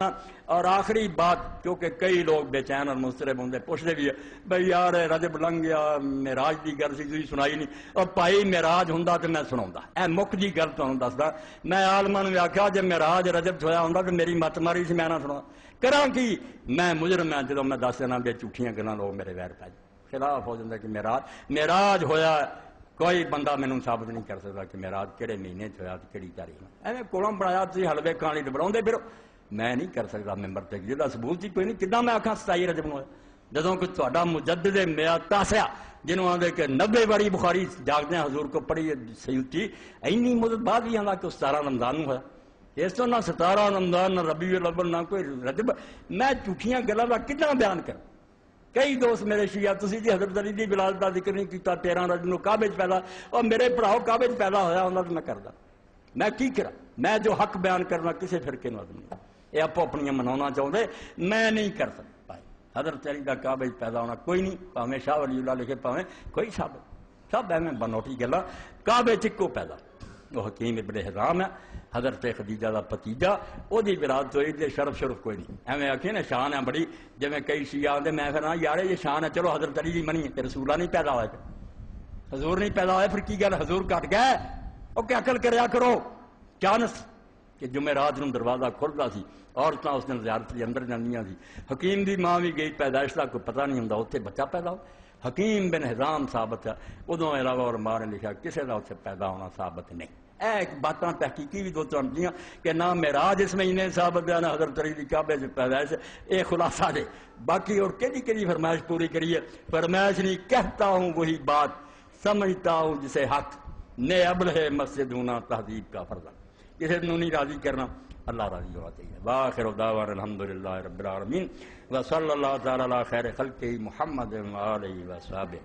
اور آخری بات، کیونکہ کئی لوگ بے چین اور مضطرب ہوندے پوچھتے بھی ہے بھئی یار رجب لنگ گیا معراج دی گل سی تسی سنائی نہیں، اور بھائی معراج ہوندا تے میں سناوندا، اے مک دی گل تانوں دسدا۔ میں عالماں نوں آکھیا جے معراج رجب چ ہویا ہوندا تے میری مت ماری سی میں نہ سنا کراں کی، میں مجرم ہاں جدوں میں دس دینا بے جھوٹیاں گلاں لوگ میرے ویر پہ خلاف ہو جاندا کہ معراج ہویا، کوئی بندہ مینوں ثابت نہیں کر سکتا کہ معراج کہڑے مہینے چ ہویا تے کہڑی تاریخ میں، ایویں کولوں بنایا تسی حلوے کھانے تے بناؤندے پھرو، میں نہیں کر سکتا ممبر تے جہاں ثبوت ہی کوئی نہیں، کداں میں آکھاں 27 رجب نوں جدوں کہ تہاڈا مجدد میعاد تاسع جنہوں آندے کہ 90 باری بخاری جاگدے حضور کو پڑھی سیوطی اینی مدت بعد بھی آندا کہ 17 رمضان نوں ہویا، اس تو نہ 17 رمضان نہ ربیع الاول نہ کوئی رجب، میں جھوٹیاں گلاں دا کداں بیان کراں؟ کئی دوست میرے شیعہ تسی جی حضرت علی دی ولادت دا ذکر نہیں کیتا، 13 رجب نوں کعبے وچ پیدا، اور میرے بھراؤ کعبے وچ پیدا ہویا ہوندا تے میں کردا، میں کی کراں؟ میں جو حق بیان کرنا کسے فرقے نوں نہیں، یہ آپ اپنی منانا چاہتے، میں نہیں کر سکتا۔ حضرت علی دا کعبے پیدا ہونا کوئی نہیں، پاویں شاہ ولی اللہ لکھے پاویں کوئی ثابت، سب ایویں بنوٹی گلاں، کعبے چکو پیدا وہ حکیم ابن حزام ہے، حضرت خدیجہ دا پتیجا، وہ دی ولادت ہوئی تے شرف کوئی نہیں، ایویں آکھے نا شان ہے بڑی، جویں کئی شیعہ آندے میں کہنا یار یہ شان ہے، چلو حضرت علی دی منی تے رسولہ نہیں پیدا ہوئے، حضور نہیں پیدا ہوئے، پھر کی گل حضور کٹ گئے؟ او کہ عقل کریا کرو، چانس کہ جمعرات نوں دروازہ کھلدا سی، عورتاں اس دن زیارت دے اندر جاندیاں سی، حکیم دی ماں بھی گئی پیدائش دا کوئی پتہ نہیں ہوندا، اوتھے بچہ پیدا ہو، حکیم بن حزام ثابت ہے، ادوں علاوہ اور ماں نے لکھا کسے دا اوتھے پیدا ہونا ثابت نہیں۔ اے ایک باتاں تحقیقی بھی دو چاندیاں کہ نہ معراج اس مہینے ثابت ہے نہ حضرت علی دی کعبے سے پیدائش، اے خلاصہ دے، باقی اور کیڑی فرمائش پوری کریے؟ فرمائش نہیں، کہتا ہوں وہی بات، سمجھتا ہوں جسے حق، نے ابل ہے مسجد ہونا تہذیب کا فرض، کسی نوں نہیں راضی کرنا، اللہ راضی ہونا چاہیے۔ وآخر دعوانا الحمدللہ رب العالمین وصلی اللہ تعالی علی خیر خلقہ محمد وآلہ وصحبہ۔